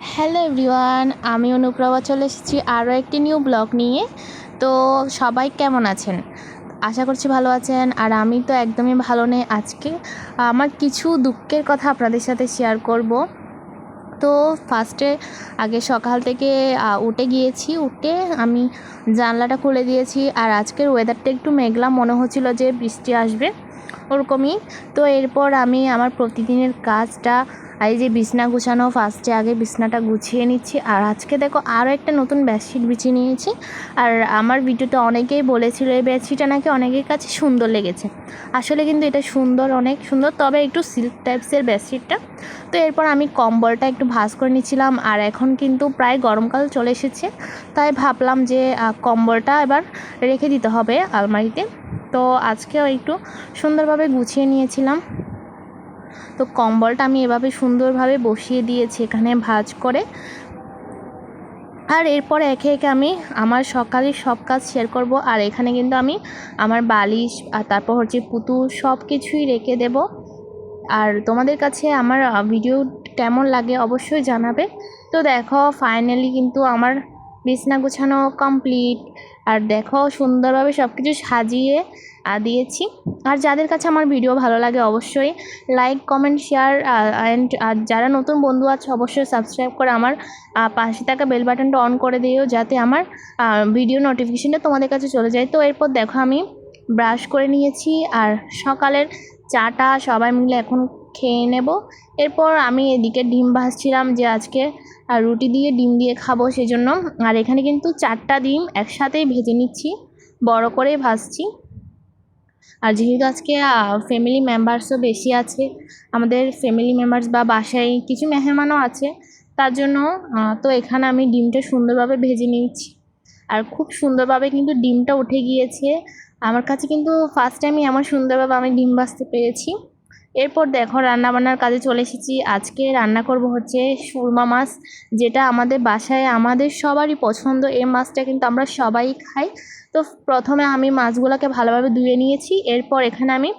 Hello everyone, আমি অনুপ্রভা চলে এসেছি আরও একটি নিউ ব্লগ নিয়ে। তো সবাই কেমন আছেন? আশা করছি ভালো আছেন। আর আমি তো একদমই ভালো নেই। আজকে আমার কিছু দুঃখের কথা আপনাদের সাথে শেয়ার করব। তো ফার্স্টে আগে সকাল থেকে উঠে গিয়েছি, উঠে আমি জানলাটা খুলে দিয়েছি। আর আজকের ওয়েদারটা একটু মেঘলা, মনে হচ্ছিল যে বৃষ্টি আসবে ওরকমই। তো এরপর আমি আমার প্রতিদিনের কাজটা, এই যে বিছনা গুছানো, ফার্স্টে আগে বিছনাটা গুছিয়ে নিচ্ছি। আর আজকে দেখো আরও একটা নতুন বেডশিট বিছিয়ে নিয়েছি। আর আমার ভিডিওতে অনেকেই বলেছিল এই বেডশিটটা নাকি অনেকের কাছে সুন্দর লেগেছে। আসলে কিন্তু এটা সুন্দর, অনেক সুন্দর, তবে একটু সিল্ক টাইপসের বেডশিটটা। তো এরপর আমি কম্বলটা একটু ভাঁজ করে নিচ্ছিলাম। আর এখন কিন্তু প্রায় গরমকাল চলে এসেছে, তাই ভাবলাম যে কম্বলটা এবার রেখে দিতে হবে আলমারিতে। তো আজকেও একটু সুন্দরভাবে গুছিয়ে নিয়েছিলাম। তো কম্বলটা আমি এভাবে সুন্দরভাবে বসিয়ে দিয়েছি এখানে ভাঁজ করে। আর এরপর একে একে আমি আমার সকালের সব কাজ শেয়ার করব। আর এখানে কিন্তু আমি আমার বালিশ আর তারপর হচ্ছে পুতুল সব কিছুই রেখে দেব। আর তোমাদের কাছে আমার ভিডিও কেমন লাগে অবশ্যই জানাবে। তো দেখো ফাইনালি কিন্তু আমার বিছনা গুছানো কমপ্লিট। আর দেখো সুন্দরভাবে সব কিছু সাজিয়ে দিয়েছি। আর যাদের কাছে আমার ভিডিও ভালো লাগে অবশ্যই লাইক, কমেন্ট, শেয়ার অ্যান্ড যারা নতুন বন্ধু আছে অবশ্যই সাবস্ক্রাইব করে আমার পাশে থাকা বেল বাটনটা অন করে দিও, যাতে আমার ভিডিও নোটিফিকেশনটা তোমাদের কাছে চলে যায়। তো এরপর দেখো আমি ব্রাশ করে নিয়েছি। আর সকালের চাটা সবাই মিলে এখন খেয়ে নেব। এরপর আমি এদিকে ডিম ভাজছিলাম, যে আজকে রুটি দিয়ে ডিম দিয়ে খাবো সেজন্য। আর এখানে কিন্তু 4টা ডিম একসাথেই ভেজে নিচ্ছি, বড় করেই ভাজছি। আর যেহেতু আজকে ফ্যামিলি মেম্বার্সও বেশি আছে, আমাদের ফ্যামিলি মেম্বার্স বা বাসায় কিছু মেহমানও আছে, তার জন্য তো এখানে আমি ডিমটা সুন্দরভাবে ভেজে নিচ্ছি। আর খুব সুন্দরভাবে কিন্তু ডিমটা উঠে গিয়েছে। আমার কাছে কিন্তু ফার্স্ট টাইমই এমন সুন্দরভাবে আমি ডিম ভাজতে পেরেছি। এরপর দেখো রান্নাবান্নার কাজে চলে এসেছি। আজকে রান্না করব হচ্ছে সুরমা মাছ, যেটা আমাদের বাসায় আমাদের সবারই পছন্দ। এই মাছটা কিন্তু আমরা সবাই খাই। তো প্রথমে আমি মাছগুলোকে ভালোভাবে ধুয়ে নিয়েছি। এরপর এখানে আমি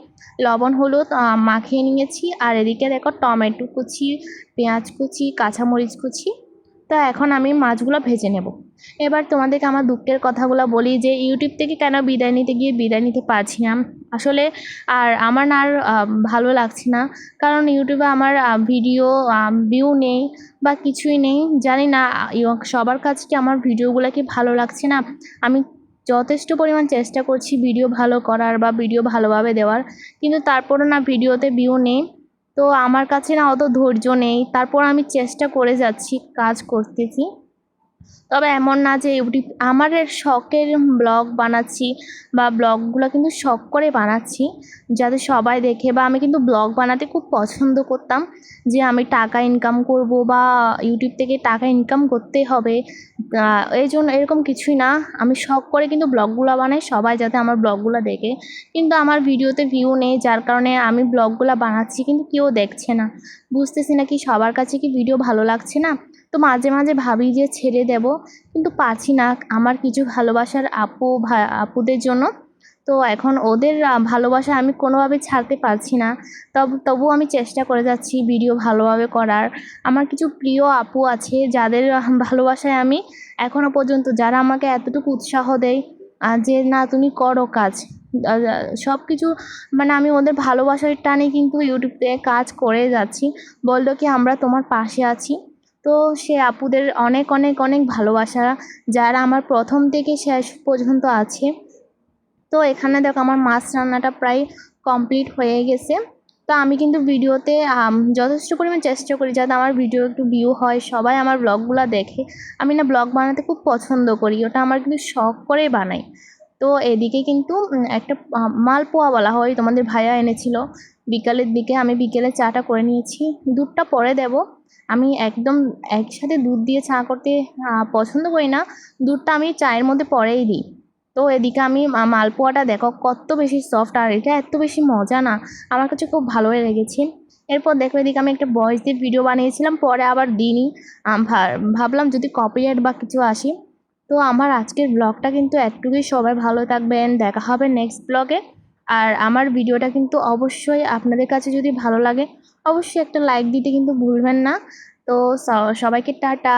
লবণ হলুদ মাখিয়ে নিয়েছি। আর এদিকে দেখো টমেটো কুচি, পেঁয়াজ কুচি, কাঁচামরিচ কুচি। তা এখন আমি মাছগুলো ভেজে নেব। এবার তোমাদেরকে আমার দুঃখের কথাগুলো বলি, যে ইউটিউব থেকে কেন বিদায় নিতে গিয়ে বিদায় নিতে পারছি না আসলে। আর আমার না আর ভালো লাগছে না, কারণ ইউটিউবে আমার ভিডিও ভিউ নেই বা কিছুই নেই। জানি না সবার কাছে কি আমার ভিডিওগুলো কি ভালো লাগছে না। আমি যথেষ্ট পরিমাণ চেষ্টা করছি ভিডিও ভালো করার বা ভিডিও ভালোভাবে দেওয়ার, কিন্তু তারপরও না ভিডিওতে ভিউ নেই। তো আমার কাছে না অত ধৈর্য নেই, তারপর আমি চেষ্টা করে যাচ্ছি, কাজ করতেছি। তবে এমন না যে ইউটিউব আমার শখের ব্লগ বানাচ্ছি, বা ব্লগগুলো কিন্তু শখ করে বানাচ্ছি যাতে সবাই দেখে। বা আমি কিন্তু ব্লগ বানাতে খুব পছন্দ করতাম, যে আমি টাকা ইনকাম করব বা ইউটিউব থেকে টাকা ইনকাম করতেই হবে, এই জন্য এরকম কিছুই না। আমি শখ করে কিন্তু ব্লগগুলো বানাই, সবাই যাতে আমার ব্লগগুলো দেখে। কিন্তু আমার ভিডিওতে ভিউ নেই, যার কারণে আমি ব্লগগুলো বানাচ্ছি কিন্তু কেউ দেখছে না। বুঝতেছি না কি সবার কাছে কি ভিডিও ভালো লাগছে না। তো মাঝে মাঝে ভাবি যে ছেড়ে দেব, কিন্তু পারছি না আমার কিছু ভালোবাসার আপুদের জন্য। তো এখন ওদের ভালোবাসা আমি কোনোভাবে ছাড়তে পারছি না। তবুও আমি চেষ্টা করে যাচ্ছি ভিডিও ভালোভাবে করার। আমার কিছু প্রিয় আপু আছে যাদের ভালোবাসায় আমি এখনও পর্যন্ত, যারা আমাকে এতটুকু উৎসাহ দেয় যে না তুমি করো কাজ, সব কিছু, মানে আমি ওদের ভালোবাসার টানে কিন্তু ইউটিউবে কাজ করে যাচ্ছি। বললো কি আমরা তোমার পাশে আছি। তো সে আপুদের অনেক অনেক অনেক ভালোবাসা, যারা আমার প্রথম থেকে শেষ পর্যন্ত আছে। তো এখানে দেখো আমার মাছ রান্নাটা প্রায় কমপ্লিট হয়ে গেছে। তো আমি কিন্তু ভিডিওতে যথেষ্ট পরিমাণ চেষ্টা করি যাতে আমার ভিডিও একটু ভিউ হয়, সবাই আমার ব্লগগুলো দেখে। আমি না ব্লগ বানাতে খুব পছন্দ করি, ওটা আমার কিন্তু শখ করেই বানাই। তো এদিকে কিন্তু একটা মালপোয়া বলা হয়, তোমাদের ভাইয়া এনেছিল বিকালের দিকে। আমি বিকেলে চাটা করে নিয়েছি, দুধটা পরে দেব। আমি একদম একসাথে দুধ দিয়ে চা করতে পছন্দ করি না, দুধটা আমি চায়ের মধ্যে পরেই দিই। তো এদিকে আমি মালপোয়াটা দেখো কত বেশি সফট, আর এটা এত বেশি মজা না, আমার কাছে খুব ভালোই লেগেছে। এরপর দেখো এদিকে আমি একটা ভয়েস দিয়ে ভিডিও বানিয়েছিলাম, পরে আবার দিইনি। ভাবলাম যদি কপিরাইট বা কিছু আসে। তো আমার আজকের ব্লগটা কিন্তু একটুকুই, সবাই ভালো থাকবেন, দেখা হবে নেক্সট ব্লগে। আর আমার ভিডিওটা কিন্তু অবশ্যই আপনাদের কাছে যদি ভালো লাগে অবশ্যই একটা লাইক দিতে কিন্তু ভুলবেন না। তো তো সবাইকে টাটা।